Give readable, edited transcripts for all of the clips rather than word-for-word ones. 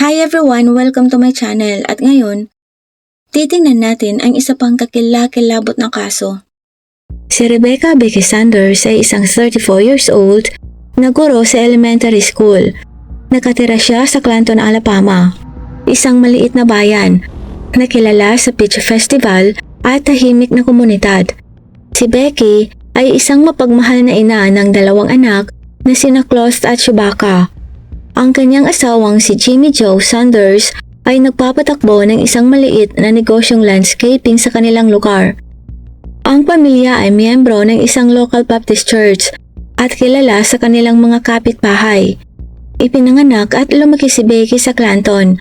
Hi everyone! Welcome to my channel at ngayon, titingnan natin ang isa pang kakilakilabot na kaso. Si Rebecca Becky Sanders ay isang 34 years old na guro sa elementary school. Nakatira siya sa Clanton, Alabama, isang maliit na bayan na kilala sa Peach Festival at tahimik na komunidad. Si Becky ay isang mapagmahal na ina ng 2 anak na sina Claus at Chewbacca. Ang kanyang asawang si Jimmy Joe Sanders ay nagpapatakbo ng isang maliit na negosyong landscaping sa kanilang lugar. Ang pamilya ay miyembro ng isang local Baptist church at kilala sa kanilang mga kapitbahay. Ipinanganak at lumaki si Becky sa Clanton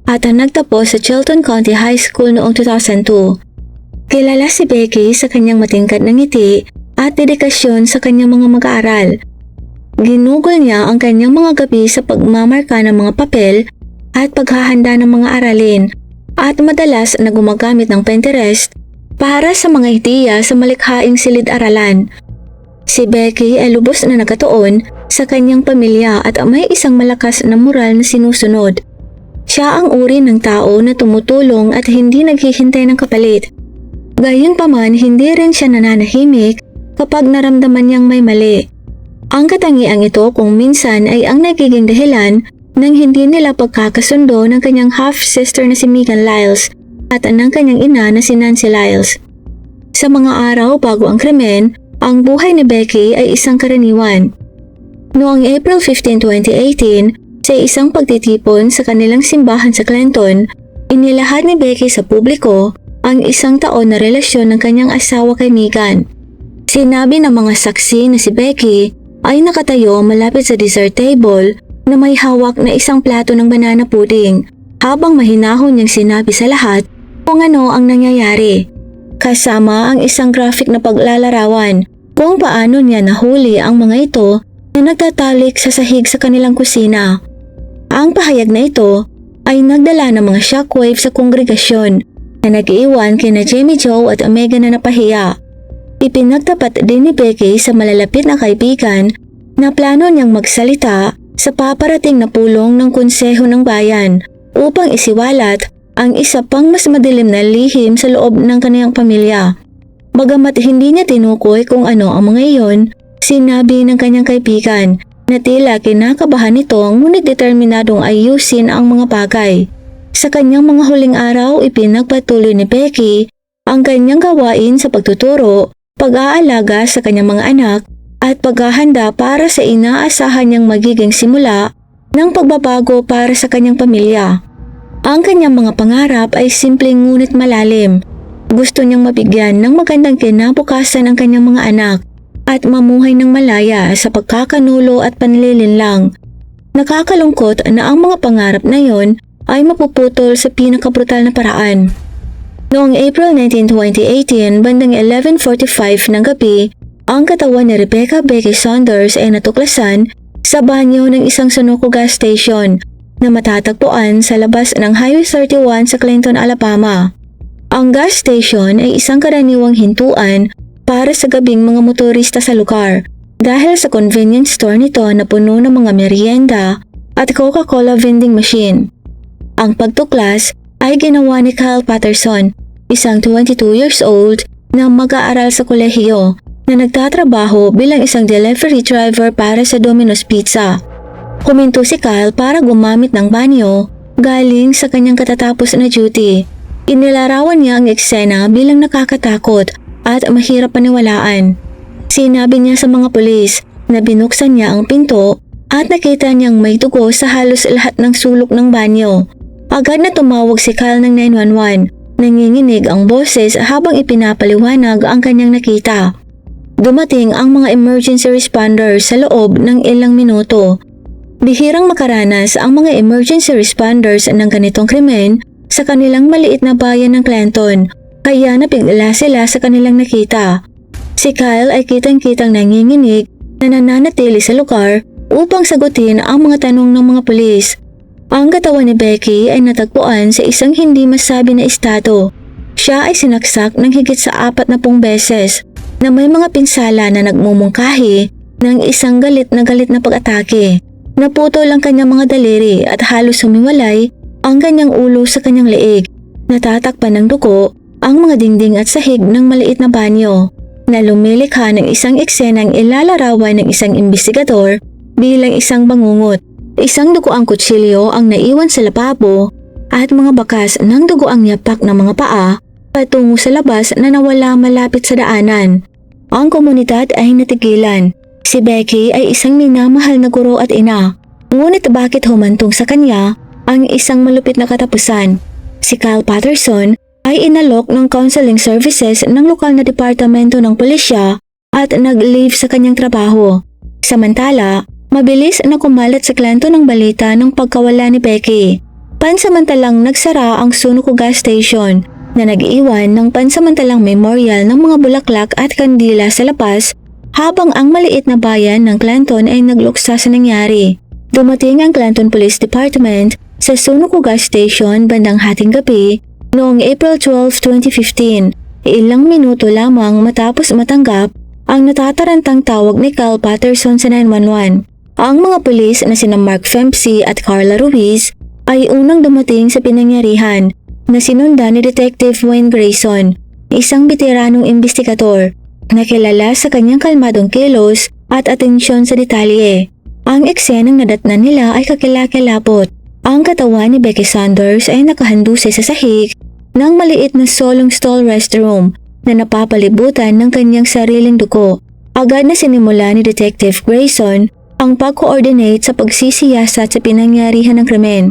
at nagtapos sa Chilton County High School noong 2002. Kilala si Becky sa kanyang matingkad na ngiti at dedikasyon sa kanyang mga mag-aaral. Ginugol niya ang kanyang mga gabi sa pagmamarka ng mga papel at paghahanda ng mga aralin at madalas na gumagamit ng Pinterest para sa mga ideya sa malikhaing silid-aralan. Si Becky ay lubos na nakatuon sa kanyang pamilya at may isang malakas na moral na sinusunod. Siya ang uri ng tao na tumutulong at hindi naghihintay ng kapalit. Gayunpaman, hindi rin siya nananahimik kapag naramdaman niyang may mali. Ang katangiang ito kung minsan ay ang nagiging dahilan ng hindi nila pagkakasundo ng kanyang half-sister na si Megan Lyles at ng kanyang ina na si Nancy Lyles. Sa mga araw bago ang krimen, ang buhay ni Becky ay isang karaniwan. Noong April 15, 2018, sa isang pagtitipon sa kanilang simbahan sa Clanton, inilahad ni Becky sa publiko ang isang taon na relasyon ng kanyang asawa kay Megan. Sinabi ng mga saksi na si Becky ay nakatayo malapit sa dessert table na may hawak na isang plato ng banana pudding habang mahinahon niyang sinabi sa lahat kung ano ang nangyayari. Kasama ang isang graphic na paglalarawan kung paano niya nahuli ang mga ito na nagtatalik sa sahig sa kanilang kusina. Ang pahayag na ito ay nagdala ng mga shockwave sa kongregasyon na nag-iwan kina Jimmy Joe at Megan na napahiya. Ipinagtapat din ni Becky sa malalapit na kaibigan na plano niyang magsalita sa paparating na pulong ng konseho ng bayan upang isiwalat ang isa pang mas madilim na lihim sa loob ng kaniyang pamilya. Bagamat hindi niya tinukoy kung ano ang mga iyon, sinabi ng kanyang kaibigan na tila kinakabahan nito ngunit determinadong ayusin ang mga bagay. Sa kanyang mga huling araw, ipinagpatuloy ni Becky ang kanyang gawain sa pagtuturo, pag-aalaga sa kanyang mga anak at paghahanda para sa inaasahan niyang magiging simula ng pagbabago para sa kanyang pamilya. Ang kanyang mga pangarap ay simpleng ngunit malalim. Gusto niyang mabigyan ng magandang kinabukasan ang kanyang mga anak at mamuhay ng malaya sa pagkakanulo at panlilinlang. Nakakalungkot na ang mga pangarap na yon ay mapuputol sa pinakabrutal na paraan. Noong April 19, 2018, bandang 11:45 ng gabi, ang katawan ni Rebecca Becky Sanders ay natuklasan sa banyo ng isang Sunoco gas station na matatagpuan sa labas ng Highway 31 sa Clinton, Alabama. Ang gas station ay isang karaniwang hintuan para sa gabing mga motorista sa lugar dahil sa convenience store nito na puno ng mga merienda at Coca-Cola vending machine. Ang pagtuklas ay ginawa ni Kyle Patterson, isang 22 years old na mag-aaral sa kolehiyo na nagtatrabaho bilang isang delivery driver para sa Domino's Pizza. Huminto si Kyle para gumamit ng banyo galing sa kanyang katatapos na duty. Inilarawan niya ang eksena bilang nakakatakot at mahirap paniwalaan. Sinabi niya sa mga pulis na binuksan niya ang pinto at nakita niyang may dugo sa halos lahat ng sulok ng banyo. Agad na tumawag si Kyle ng 911. Nanginginig ang boses habang ipinapaliwanag ang kanyang nakita. Dumating ang mga emergency responders sa loob ng ilang minuto. Bihirang makaranas ang mga emergency responders ng ganitong krimen sa kanilang maliit na bayan ng Clanton, kaya napigla sila sa kanilang nakita. Si Kyle ay kitang-kitang nanginginig na nananatili sa lugar upang sagutin ang mga tanong ng mga pulis. Ang katawan ni Becky ay natagpuan sa isang hindi masabi na estado. Siya ay sinaksak ng higit sa 40 beses na may mga pinsala na nagmumungkahi ng isang galit na pag-atake. Naputol ang kanyang mga daliri at halos humiwalay ang kanyang ulo sa kanyang leeg. Natatakpan ng dugo ang mga dingding at sahig ng maliit na banyo na lumilikha ng isang eksenang ilalarawan ng isang imbestigador bilang isang bangungot. Isang dugoang kutsilyo ang naiwan sa lababo at mga bakas ng dugoang yapak ng mga paa patungo sa labas na nawala malapit sa daanan. Ang komunidad ay natigilan. Si Becky ay isang minamahal na guro at ina. Ngunit bakit humantong sa kanya ang isang malupit na katapusan? Si Kyle Patterson ay inalok ng counseling services ng lokal na departamento ng pulisya at nag-leave sa kanyang trabaho. Samantala, mabilis na kumalat sa kanto ng balita ng pagkawala ni Becky. Pansamantalang nagsara ang Sunoco gas station na nag-iwan ng pansamantalang memorial ng mga bulaklak at kandila sa labas habang ang maliit na bayan ng Clanton ay nagluksa sa nangyari. Dumating ang Clanton Police Department sa Sunoco gas station bandang hating gabi noong April 12, 2015, ilang minuto lamang matapos matanggap ang natatarantang tawag ni Kyle Patterson sa 911. Ang mga pulis na sina Mark Fempsey at Carla Ruiz ay unang dumating sa pinangyarihan na sinundan ni Detective Wayne Grayson, isang veteranong investigador na kilala sa kanyang kalmadong kilos at atensyon sa detalye. Ang eksenang nadatnan nila ay kakilakilabot. Ang katawan ni Becky Sanders ay nakahandusay sa sahig ng maliit na solong stall restroom na napapalibutan ng kanyang sariling dugo. Agad na sinimula ni Detective Grayson ang pag-coordinate sa pagsisiyasat sa pinangyarihan ng krimen.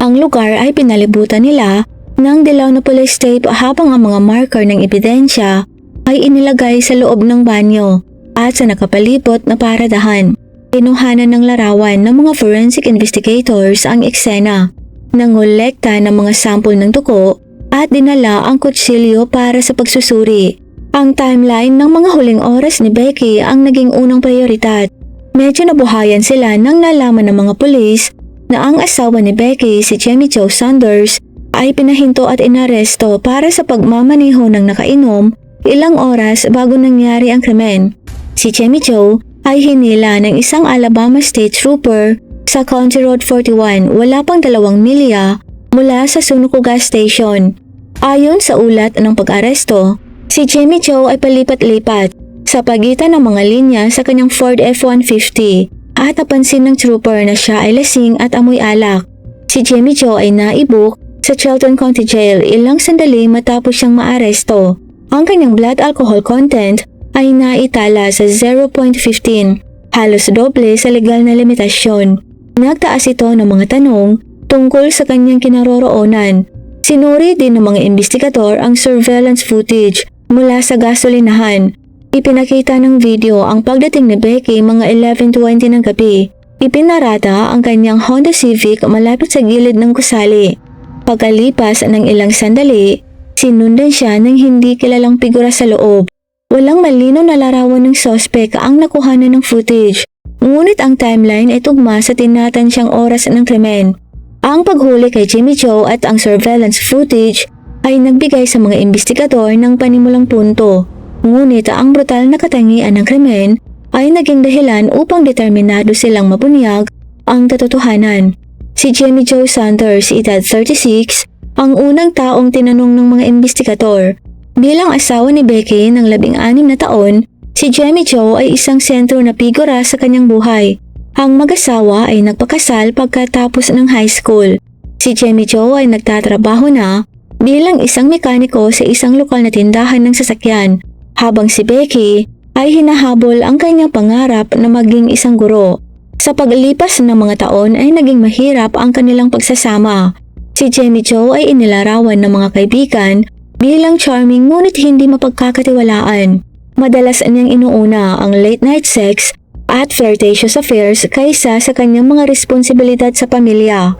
Ang lugar ay pinalibutan nila ng dilaw na police tape habang ang mga marker ng ebidensya ay inilagay sa loob ng banyo at sa nakapalibot na paradahan. Kinuhanan ng larawan ng mga forensic investigators ang eksena, nangolekta ng mga sample ng dugo at dinala ang kutsilyo para sa pagsusuri. Ang timeline ng mga huling oras ni Becky ang naging unang prioridad. Medyo nabuhayan sila nang nalaman ng mga pulis na ang asawa ni Becky, si Jamie Jo Sanders, ay pinahinto at inaresto para sa pagmamaneho ng nakainom ilang oras bago nangyari ang krimen. Si Jamie Jo ay hinila ng isang Alabama State Trooper sa County Road 41 wala pang 2 milya mula sa Sunoco gas station. Ayon sa ulat ng pag-aresto, si Jamie Jo ay palipat-lipat sa pagitan ng mga linya sa kanyang Ford F-150 at napansin ng trooper na siya ay lasing at amoy alak. Si Jamie Jo ay naibuk sa Chelton County Jail ilang sandali matapos siyang maaresto. Ang kanyang blood alcohol content ay naitala sa 0.15, halos doble sa legal na limitasyon. Nagtaas ito ng mga tanong tungkol sa kanyang kinaroroonan. Sinuri din ng mga investigador ang surveillance footage mula sa gasolinahan. Ipinakita ng video ang pagdating ni Becky mga 11:20 ng gabi. Ipinarada ang kanyang Honda Civic malapit sa gilid ng gusali. Pagkalipas ng ilang sandali, sinundan siya ng hindi kilalang figura sa loob. Walang malinaw na larawan ng suspect ang nakuhanan ng footage, ngunit ang timeline ay tugma sa tinatansyang oras ng krimen. Ang paghuli kay Jamie Jo at ang surveillance footage ay nagbigay sa mga investigador ng panimulang punto, ngunit ang brutal na katangian ng krimen ay naging dahilan upang determinado silang mabunyag ang katotohanan. Si Jamie Jo Sanders, edad 36, ang unang taong tinanong ng mga investigador. Bilang asawa ni Becky ng 16 na taon, si Jamie Jo ay isang sentro na figura sa kanyang buhay. Ang mag-asawa ay nagpakasal pagkatapos ng high school. Si Jamie Jo ay nagtatrabaho na bilang isang mekaniko sa isang lokal na tindahan ng sasakyan, habang si Becky ay hinahabol ang kanyang pangarap na maging isang guro. Sa paglipas ng mga taon ay naging mahirap ang kanilang pagsasama. Si Jamie Jo ay inilarawan ng mga kaibigan bilang charming ngunit hindi mapagkakatiwalaan. Madalas niyang inuuna ang late night sex at flirtatious affairs kaysa sa kanyang mga responsibilidad sa pamilya.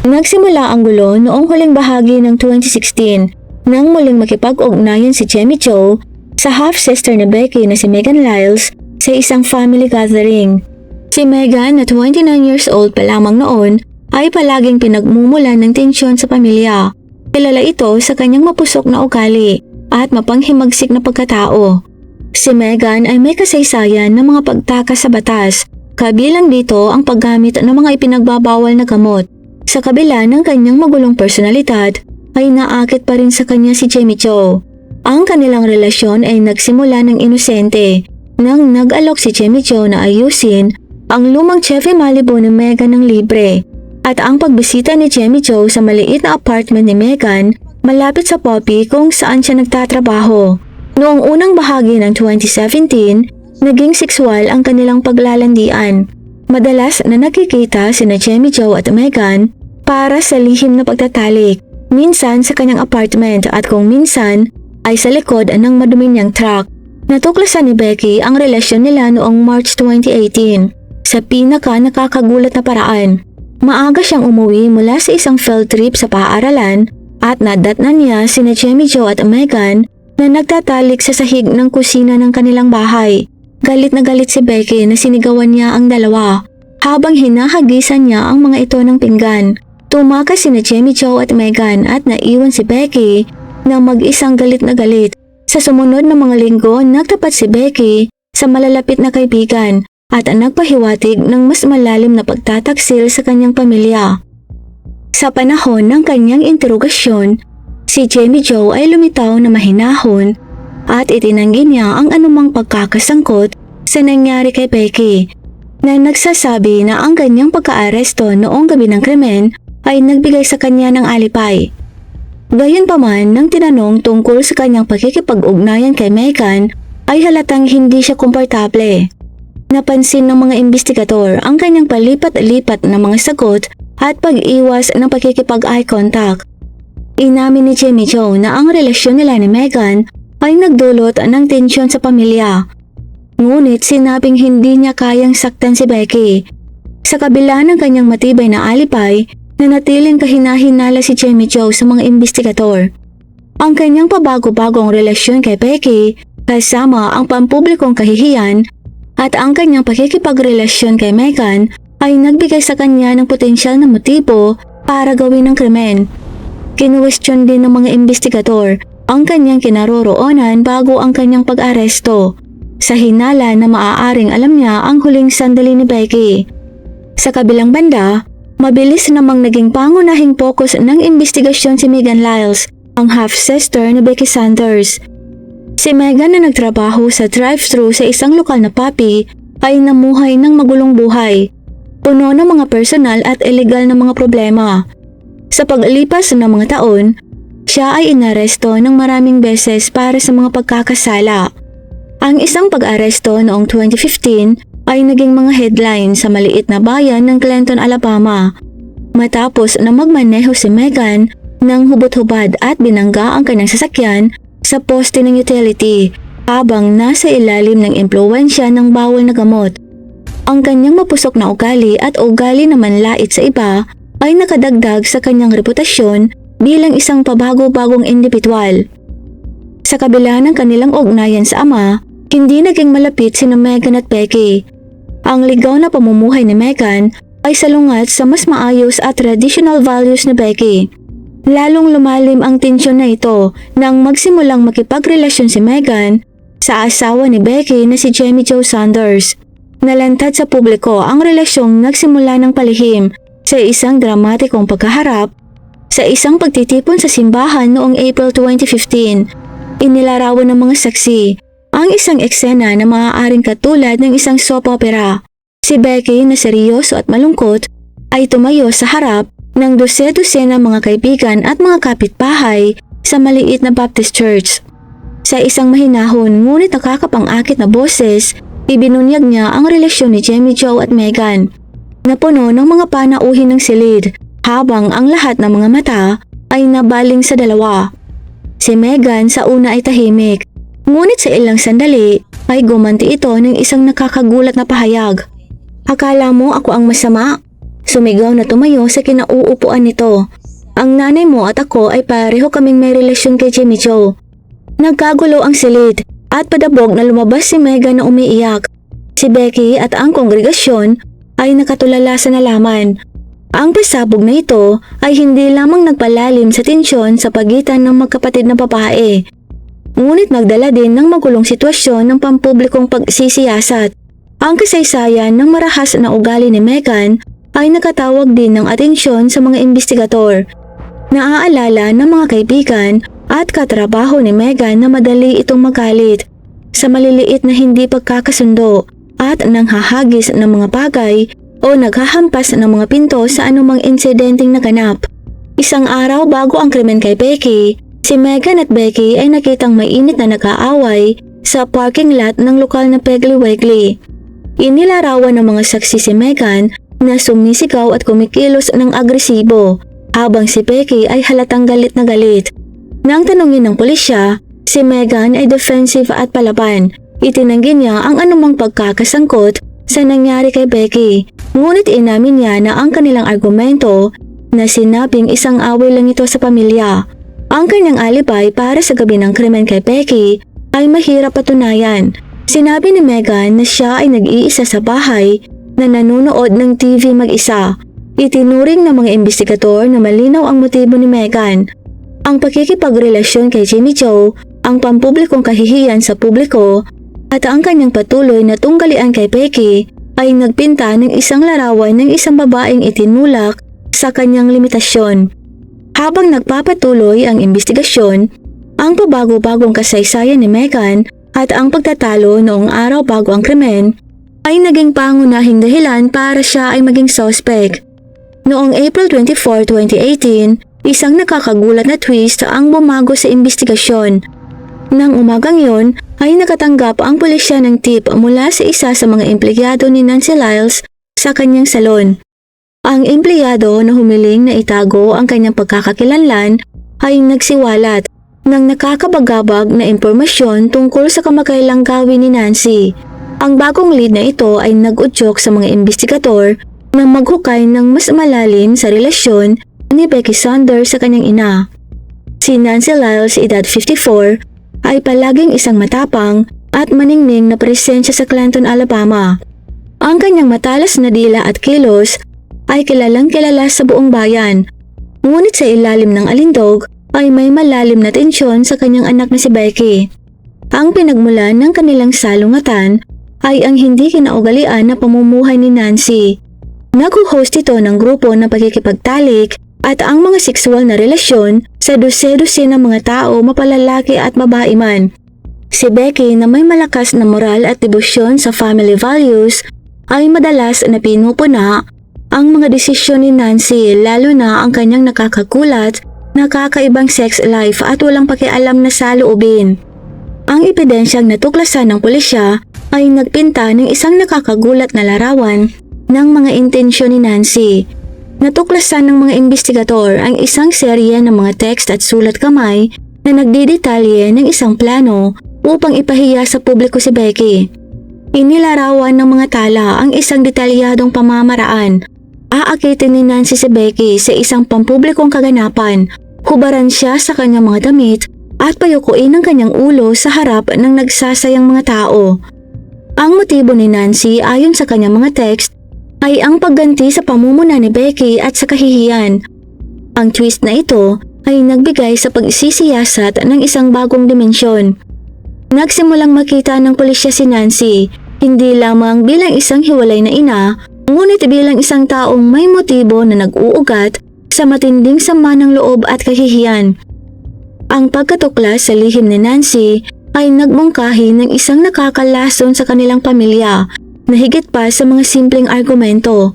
Nagsimula ang gulo noong huling bahagi ng 2016 nang muling makipag-ugnayan si Jamie Jo sa half-sister ni Becky na si Megan Lyles sa isang family gathering. Si Megan na 29 years old pa lamang noon ay palaging pinagmumulan ng tensyon sa pamilya. Kilala ito sa kanyang mapusok na ugali at mapanghimagsik na pagkatao. Si Megan ay may kasaysayan ng mga pagtakas sa batas, Kabilang dito ang paggamit ng mga ipinagbabawal na gamot. Sa kabila ng kanyang magulong personalidad, ay naakit pa rin sa kanya si Jimmy Cho. Ang kanilang relasyon ay nagsimula ng inosente nang nag-alok si Jimmy Cho na ayusin ang lumang Chevy Malibu ni Megan ng libre. At ang pagbisita ni Jimmy Cho sa maliit na apartment ni Megan malapit sa Poppy kung saan siya nagtatrabaho. Noong unang bahagi ng 2017, naging sexual ang kanilang paglalandian. Madalas na nakikita sina Jimmy Cho at Megan para sa lihim na pagtatalik, minsan sa kanyang apartment at kung minsan ay sa likod ng madumi niyang truck. Natuklasan ni Becky ang relasyon nila noong March 2018 sa pinaka nakakagulat na paraan. Maaga siyang umuwi mula sa isang field trip sa paaralan at nadatnan niya sina Jimmy Cho at Megan na nagtatalik sa sahig ng kusina ng kanilang bahay. Galit na galit si Becky na sinigawan niya ang dalawa habang hinahagisan niya ang mga ito ng pinggan. Tumakas sina Jimmy Cho at Megan at naiwan si Becky na mag-isang galit na galit. Sa sumunod na mga linggo, nagtapat si Becky sa malalapit na kaibigan at nagpahiwatig ng mas malalim na pagtataksil sa kanyang pamilya. Sa panahon ng kanyang interogasyon, si Jimmy Cho ay lumitaw na mahinahon at itinanggi niya ang anumang pagkakasangkot sa nangyari kay Becky, na nagsasabi na ang kanyang pagkaaresto noong gabi ng krimen ay nagbigay sa kanya ng alipay. Gayunpaman, nang tinanong tungkol sa kanyang pakikipag-ugnayan kay Megan, ay halatang hindi siya komportable. Napansin ng mga investigador ang kanyang palipat-lipat na mga sagot at pag-iwas ng pakikipag-eye contact. Inamin ni Jimmy Cho na ang relasyon nila ni Megan ay nagdulot ng tensyon sa pamilya. Ngunit sinabing hindi niya kayang saktan si Becky. Sa kabila ng kanyang matibay na alipay, nanatiling kahina-hinala si Jimmy Cho sa mga investigador. Ang kanyang pabago-bagong relasyon kay Becky, kasama ang pampublikong kahihiyan, at ang kanyang pakikipagrelasyon kay Megan ay nagbigay sa kanya ng potensyal na motibo para gawin ang krimen. Kinuwestiyon din ng mga investigador ang kanyang kinaroroonan bago ang kanyang pag-aresto, sa hinala na maaaring alam niya ang huling sandali ni Becky. Sa kabilang banda, mabilis namang naging pangunahing focus ng investigasyon si Megan Lyles, ang half-sister ni Becky Sanders. Si Megan na nagtrabaho sa drive-thru sa isang lokal na Poppy ay namuhay ng magulong buhay, puno ng mga personal at illegal na mga problema. Sa paglipas ng mga taon, siya ay inaresto ng maraming beses para sa mga pagkakasala. Ang isang pag-aresto noong 2015 ay naging mga headline sa maliit na bayan ng Clinton, Alabama, matapos na magmaneho si Megan ng hubot-hubad at binangga ang kanyang sasakyan sa poste ng utility habang nasa ilalim ng impluwensya ng bawal na gamot. Ang kanyang mapusok na ugali at ugali na manlait sa iba ay nakadagdag sa kanyang reputasyon bilang isang pabago-bagong individual. Sa kabila ng kanilang ugnayan sa ama, hindi naging malapit sina Megan at Becky. Ang ligaw na pamumuhay ni Megan ay salungat sa mas maayos at traditional values ni Becky. Lalong lumalim ang tensyon na ito nang magsimulang makipagrelasyon si Megan sa asawa ni Becky na si Jimmy Cho Sanders. Nalantad sa publiko ang relasyong nagsimula ng palihim sa isang dramatikong pagkaharap sa isang pagtitipon sa simbahan noong April 2015. Inilarawan ng mga saksi ang isang eksena na maaaring katulad ng isang soap opera. Si Becky na seryoso at malungkot ay tumayo sa harap ng dose-dosena mga kaibigan at mga kapitbahay sa maliit na Baptist Church. Sa isang mahinahon ngunit nakakapang-akit na boses, ibinunyag niya ang relasyon ni Jimmy Cho at Megan, na puno ng mga panauhin ng silid, habang ang lahat ng mga mata ay nabaling sa dalawa. Si Megan sa una ay tahimik, ngunit sa ilang sandali ay gumanti ito ng isang nakakagulat na pahayag. "Akala mo ako ang masama?" Sumigaw na tumayo sa kinauupuan nito. "Ang nanay mo at ako ay pareho kaming may relasyon kay Jimmy Cho." Nagkagulo ang silid at padabog na lumabas si Megan na umiiyak. Si Becky at ang kongregasyon ay nakatulala sa nalaman. Ang pasabog na ito ay hindi lamang nagpalalim sa tensyon sa pagitan ng magkapatid na babae, ngunit nagdala din ng magulong sitwasyon ng pampublikong pagsisiyasat. Ang kasaysayan ng marahas na ugali ni Megan ay nakatawag din ng atensyon sa mga investigador. Naaalala ng mga kaibigan at katrabaho ni Megan na madali itong magalit sa maliliit na hindi pagkakasundo at nanghahagis ng mga bagay o naghahampas ng mga pinto sa anumang insidenteng naganap. Isang araw bago ang krimen kay Becky, si Megan at Becky ay nakitang mainit na nag-aaway sa parking lot ng lokal na Piggly Wiggly. Inilarawan ng mga saksi si Megan na sumisigaw at kumikilos ng agresibo habang si Becky ay halatang galit na galit. Nang tanungin ng pulisya, si Megan ay defensive at palaban. Itinanggi niya ang anumang pagkakasangkot sa nangyari kay Becky. Ngunit inamin niya na ang kanilang argumento na sinabing isang away lang ito sa pamilya. Ang kanyang alibay para sa gabi ng krimen kay Becky ay mahirap patunayan. Sinabi ni Megan na siya ay nag-iisa sa bahay na nanonood ng TV mag-isa. Itinuring ng mga investigador na malinaw ang motibo ni Megan. Ang pakikipagrelasyon kay Jimmy Joe, ang pampublikong kahihiyan sa publiko, at ang kanyang patuloy na tunggalian kay Becky ay nagpinta ng isang larawan ng isang babaeng itinulak sa kanyang limitasyon. Habang nagpapatuloy ang investigasyon, ang pabago-bagong kasaysayan ni Megan at ang pagtatalo noong araw bago ang krimen ay naging pangunahing dahilan para siya ay maging suspect. Noong April 24, 2018, isang nakakagulat na twist ang bumago sa investigasyon. Nang umagang yon ay nakatanggap ang pulisya ng tip mula sa isa sa mga empleyado ni Nancy Lyles sa kanyang salon. Ang empleyado na humiling na itago ang kanyang pagkakakilanlan ay nagsiwalat ng nakakabagabag na impormasyon tungkol sa kamakailang gawin ni Nancy. Ang bagong lead na ito ay nag-udyok sa mga investigador na maghukay ng mas malalim sa relasyon ni Becky Sanders sa kanyang ina. Si Nancy Lyles, edad 54, ay palaging isang matapang at maningning na presensya sa Clanton, Alabama. Ang kanyang matalas na dila at kilos ay kilalang kilala sa buong bayan. Ngunit sa ilalim ng alindog ay may malalim na tensyon sa kanyang anak na si Becky. Ang pinagmulan ng kanilang salungatan ay ang hindi kinaugalian na pamumuhay ni Nancy. Nag-host ito ng grupo na pagkikipagtalik at ang mga sexual na relasyon sa dose-dose ng mga tao mapalalaki at babae man. Si Becky na may malakas na moral at debosyon sa family values ay madalas na pinupuna ang mga desisyon ni Nancy, lalo na ang kanyang nakakagulat na kakaibang sex life at walang pakialam na saloobin. Ang ebidensyang natuklasan ng pulisya ay nagpinta ng isang nakakagulat na larawan ng mga intensyon ni Nancy. Natuklasan ng mga investigador ang isang serye ng mga text at sulat kamay na nagdidetalye ng isang plano upang ipahiya sa publiko si Becky. Inilarawan ng mga tala ang isang detalyadong pamamaraan. Aakitin ni Nancy si Becky sa isang pampublikong kaganapan, hubaran siya sa kanyang mga damit at payukuin ang kanyang ulo sa harap ng nagsasayang mga tao. Ang motibo ni Nancy ayon sa kanyang mga text ay ang pagganti sa pamumuna ni Becky at sa kahihiyan. Ang twist na ito ay nagbigay sa pagsisiyasat ng isang bagong dimensyon. Nagsimulang makita ng pulisya si Nancy, hindi lamang bilang isang hiwalay na ina, ngunit bilang isang taong may motibo na nag-uugat sa matinding sama ng loob at kahihiyan. Ang pagkatuklas sa lihim ni Nancy ay nagmungkahi ng isang nakakalason sa kanilang pamilya na higit pa sa mga simpleng argumento.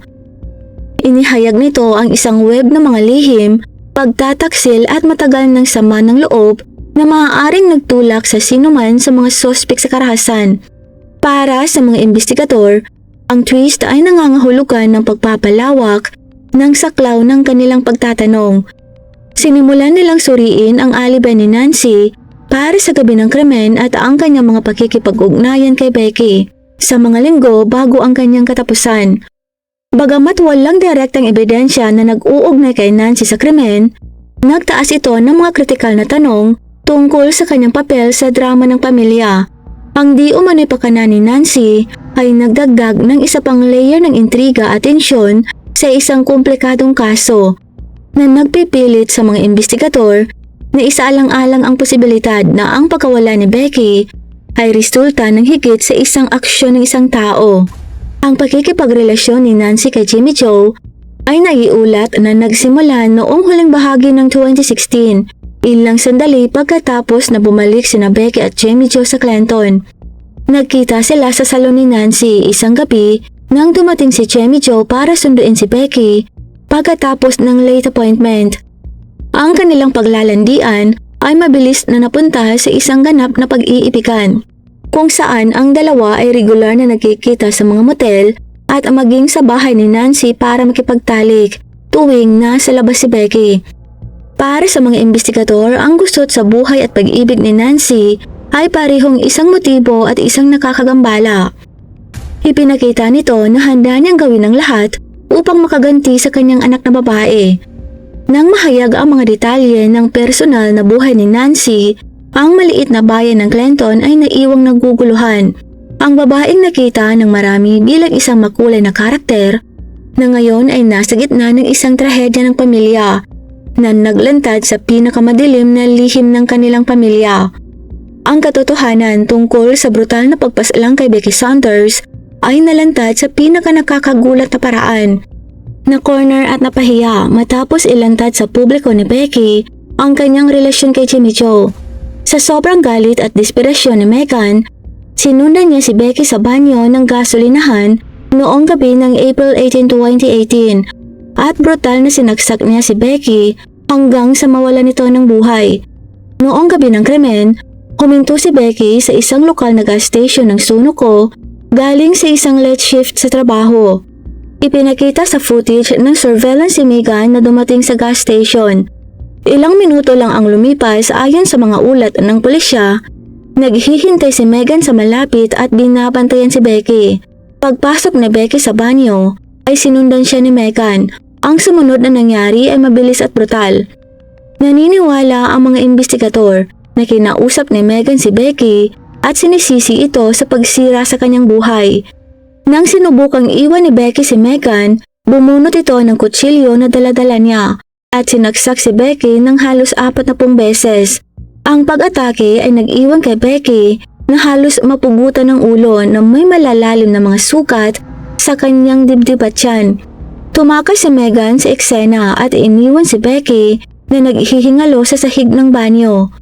Inihayag nito ang isang web ng mga lihim, pagtataksil at matagal ng sama ng loob na maaaring nagtulak sa sinuman sa mga sospek sa karahasan. Para sa mga investigador, ang twist ay nangangahulugan ng pagpapalawak ng saklaw ng kanilang pagtatanong. Sinimulan nilang suriin ang alibay ni Nancy para sa gabi ng krimen at ang kanyang mga pakikipag-ugnayan kay Becky sa mga linggo bago ang kanyang katapusan. Bagamat walang direktang ebidensya na nag-uugnay kay Nancy sa krimen, nagtaas ito ng mga kritikal na tanong tungkol sa kanyang papel sa drama ng pamilya. Ang di umano'y pakana ni Nancy ay nagdagdag ng isa pang layer ng intriga at tensyon sa isang komplikadong kaso na nagpipilit sa mga investigador na isaalang-alang ang posibilidad na ang pagkawala ni Becky ay resulta ng higit sa isang aksyon ng isang tao. Ang pakikipagrelasyon ni Nancy kay Jimmy Joe ay naiulat na nagsimula noong huling bahagi ng 2016, ilang sandali pagkatapos na bumalik sina Becky at Jimmy Joe sa Clinton. Nagkita sila sa salon ni Nancy isang gabi nang dumating si Jimmy Joe para sunduin si Becky pagkatapos ng late appointment. Ang kanilang paglalandian ay mabilis na napunta sa isang ganap na pag-iibigan, kung saan ang dalawa ay regular na nagkikita sa mga motel at maging sa bahay ni Nancy para makipagtalik tuwing nasa labas si Becky. Para sa mga investigador, ang gusot sa buhay at pag-ibig ni Nancy ay parehong isang motibo at isang nakakagambala. Ipinakita nito na handa niyang gawin ang lahat upang makaganti sa kanyang anak na babae. Nang mahayag ang mga detalye ng personal na buhay ni Nancy, ang maliit na bayan ng Clinton ay naiwang naguguluhan. Ang babaeng nakita ng marami bilang isang makulay na karakter na ngayon ay nasa gitna ng isang trahedya ng pamilya na naglantad sa pinakamadilim na lihim ng kanilang pamilya. Ang katotohanan tungkol sa brutal na pagpasalang kay Becky Saunders ay nalantad sa pinakanakakagulat na paraan. Na-corner at napahiya matapos ilantad sa publiko ni Becky ang kanyang relasyon kay Jimmy Joe. Sa sobrang galit at desperasyon ni Megan, sinundan niya si Becky sa banyo ng gasolinahan noong gabi ng April 18, 2018 at brutal na sinaksak niya si Becky hanggang sa mawala nito ng buhay. Noong gabi ng krimen, huminto si Becky sa isang lokal na gas station ng Sunoco galing sa isang late shift sa trabaho. Ipinakita sa footage ng surveillance si Megan na dumating sa gas station. Ilang minuto lang ang lumipas ayon sa mga ulat ng pulisya. Naghihintay si Megan sa malapit at binabantayan si Becky. Pagpasok ni Becky sa banyo ay sinundan siya ni Megan. Ang sumunod na nangyari ay mabilis at brutal. Naniniwala ang mga investigador na kinausap ni Megan si Becky at sinisisi ito sa pagsira sa kanyang buhay. Nang sinubukang iwan ni Becky si Megan, bumunot ito ng kutsilyo na dala-dala niya at sinaksak si Becky ng halos 40 beses. Ang pag-atake ay nag-iwan kay Becky na halos mapugutan ng ulo na may malalalim na mga sukat sa kanyang dibdib at tiyan. Tumakas si Megan sa eksena at iniwan si Becky na naghihingalo sa sahig ng banyo.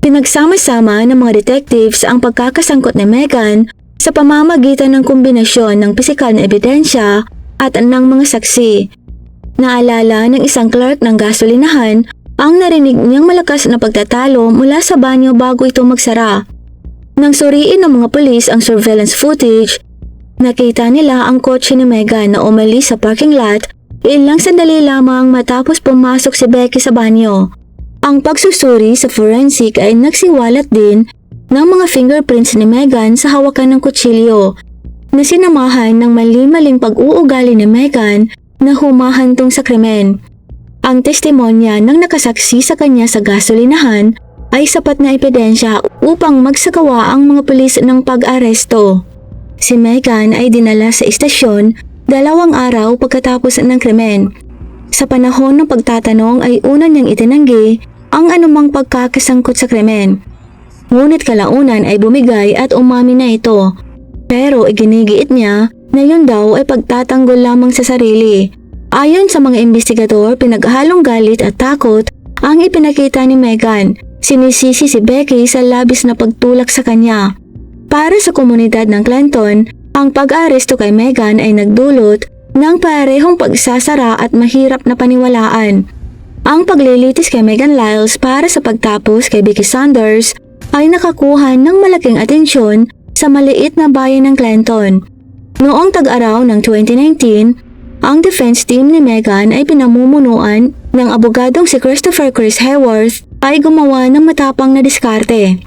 Pinagsama-sama ng mga detectives ang pagkakasangkot ni Megan sa pamamagitan ng kombinasyon ng pisikal na ebidensya at ng mga saksi. Naalala ng isang clerk ng gasolinahan ang narinig niyang malakas na pagtatalo mula sa banyo bago ito magsara. Nang suriin ng mga pulis ang surveillance footage, nakita nila ang kotse ni Megan na umalis sa parking lot ilang sandali lamang matapos pumasok si Becky sa banyo. Ang pagsusuri sa forensic ay nagsiwalat din ng mga fingerprints ni Megan sa hawakan ng kutsilyo na sinamahan ng mali-maling pag-uugali ni Megan na humahantong sa krimen. Ang testimonya ng nakasaksi sa kanya sa gasolinahan ay sapat na ebidensya upang magsagawa ang mga pulis ng pag-aresto. Si Megan ay dinala sa istasyon 2 araw pagkatapos ng krimen. Sa panahon ng pagtatanong ay una niyang itinanggi ang anumang pagkakasangkot sa krimen. Ngunit kalaunan ay bumigay at umami na ito. Pero iginigiit niya na yun daw ay pagtatanggol lamang sa sarili. Ayon sa mga investigador, pinaghalong galit at takot ang ipinakita ni Megan. Sinisisi si Becky sa labis na pagtulak sa kanya. Para sa komunidad ng Clinton, ang pag-aresto kay Megan ay nagdulot ng parehong pagsasara at mahirap na paniwalaan. Ang paglilitis kay Megan Lyles para sa pagtapos kay Becky Saunders ay nakakuha ng malaking atensyon sa maliit na bayan ng Clinton. Noong tag-araw ng 2019, ang defense team ni Megan ay pinamumunuan ng abogadong si Christopher Chris Hayworth ay gumawa ng matapang na diskarte.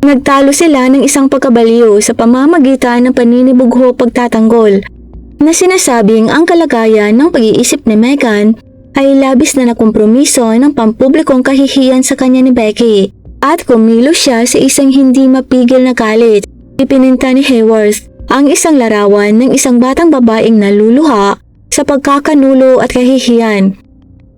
Nagtalo sila ng isang pagkabaliw sa pamamagitan ng paninibugho pagtatanggol na sinasabing ang kalagayan ng pag-iisip ni Megan ay labis na nakompromiso ng pampublikong kahihiyan sa kanya ni Becky at kumilos siya sa isang hindi mapigil na galit. Ipininta ni Hayworth ang isang larawan ng isang batang babaeng naluluha sa pagkakanulo at kahihiyan.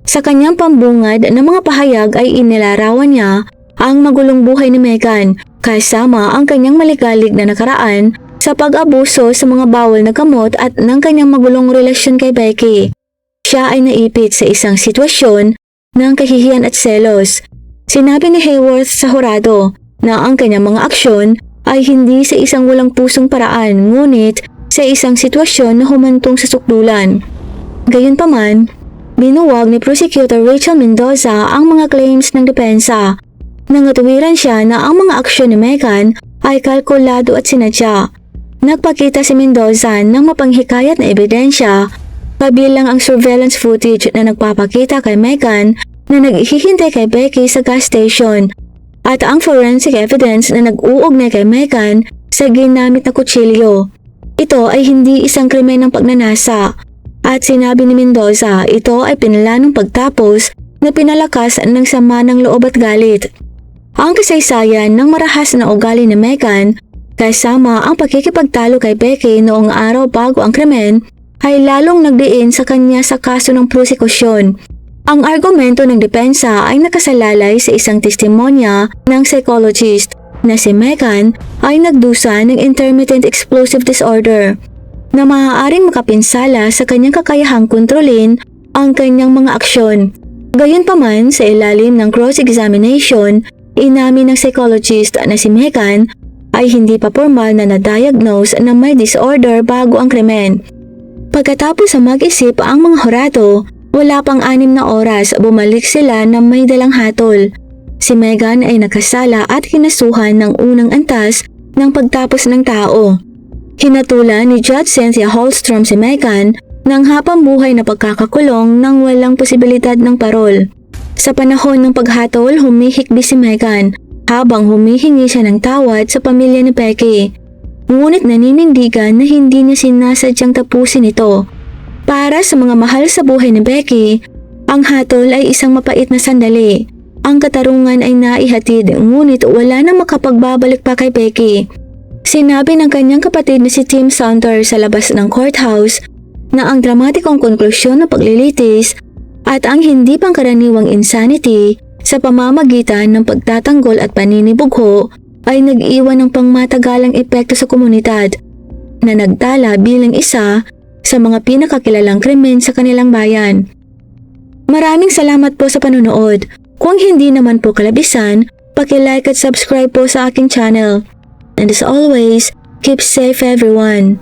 Sa kanyang pambungad na mga pahayag ay inilarawan niya ang magulong buhay ni Megan kasama ang kanyang maligalig na nakaraan sa pag-abuso sa mga bawal na gamot at ng kanyang magulong relasyon kay Becky. Siya ay naipit sa isang sitwasyon ng kahihiyan at selos. Sinabi ni Hayworth sa hurado na ang kanyang mga aksyon ay hindi sa isang walang pusong paraan ngunit sa isang sitwasyon na humantong sa sukdulan. Gayunpaman, binuwag ni Prosecutor Rachel Mendoza ang mga claims ng depensa. Nangatuwiran siya na ang mga aksyon ni Megan ay kalkulado at sinadya. Nagpakita si Mendoza ng mapanghikayat na ebidensya, kabilang ang surveillance footage na nagpapakita kay Megan na naghihintay kay Becky sa gas station at ang forensic evidence na nag-uugnay kay Megan sa ginamit na kutsilyo. Ito ay hindi isang krimen ng pagnanasa at sinabi ni Mendoza ito ay pinalanong pagtapos na pinalakas ng sama ng loob at galit. Ang kasaysayan ng marahas na ugali ni Megan kasama ang pakikipagtalo kay Becky noong araw bago ang krimen ay lalong nagdiin sa kanya sa kaso ng prosekusyon. Ang argumento ng depensa ay nakasalalay sa isang testimonya ng psychologist na si Megan ay nagdusa ng intermittent explosive disorder na maaaring makapinsala sa kanyang kakayahang kontrolin ang kanyang mga aksyon. Gayunpaman, sa ilalim ng cross-examination, inamin ng psychologist na si Megan ay hindi pa formal na na-diagnose na may disorder bago ang krimen. Pagkatapos sa mag-isip ang mga hurado, wala pang 6 na oras bumalik sila na may dalang hatol. Si Megan ay nakasala at kinasuhan ng unang antas ng pagtapos ng tao. Hinatulan ni Judge Cynthia Hallstrom si Megan ng hapambuhay na pagkakakulong nang walang posibilidad ng parol. Sa panahon ng paghatol, humihikbi si Megan habang humihingi siya ng tawad sa pamilya ni Becky. Ngunit naninindigan na hindi niya sinasadyang tapusin ito. Para sa mga mahal sa buhay ni Becky, ang hatol ay isang mapait na sandali. Ang katarungan ay naihatid ngunit wala nang makapagbabalik pa kay Becky. Sinabi ng kanyang kapatid na si Tim Saunders sa labas ng courthouse na ang dramatikong konklusyon ng paglilitis at ang hindi pangkaraniwang insanity sa pamamagitan ng pagtatanggol at paninibugho ay nag-iwan ng pangmatagalang epekto sa komunidad na nagtala bilang isa sa mga pinakakilalang krimen sa kanilang bayan. Maraming salamat po sa panonood. Kung hindi naman po kalabisan, paki-like at subscribe po sa aking channel. And as always, keep safe everyone.